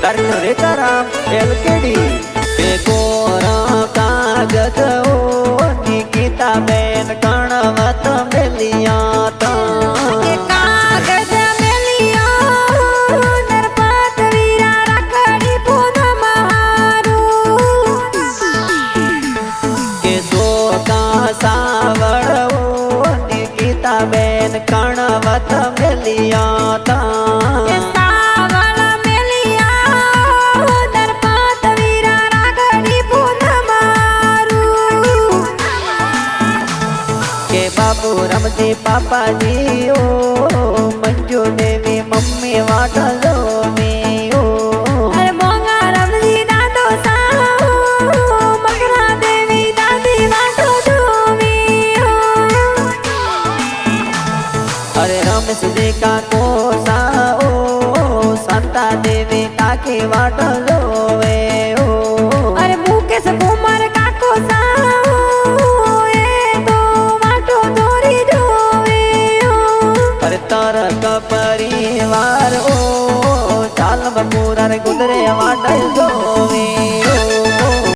रे ताराम एलकेडी पे कोरा कागज ओ निकिता बेन कणवत मेलिया ता कागज मेलिया नरपत वीरा रखड़ी पूनम हारू के दो का सावड़ ओ निकिता बेन कणवत मेलिया ता बाबू रमती पापा जी ओ मंजू देवी मम्मी वाटलो में ओ अरे मोंगा रमजी दादो साहू मगरा देवी दादी वाटो जोमी ओ अरे रमेश जी का कोसा ओ संता देवी ताके वाटलो वे ओ अरे मुकेश कुमार का कोसा तारक परिवार ओ चाल बपूरा रे गुदरे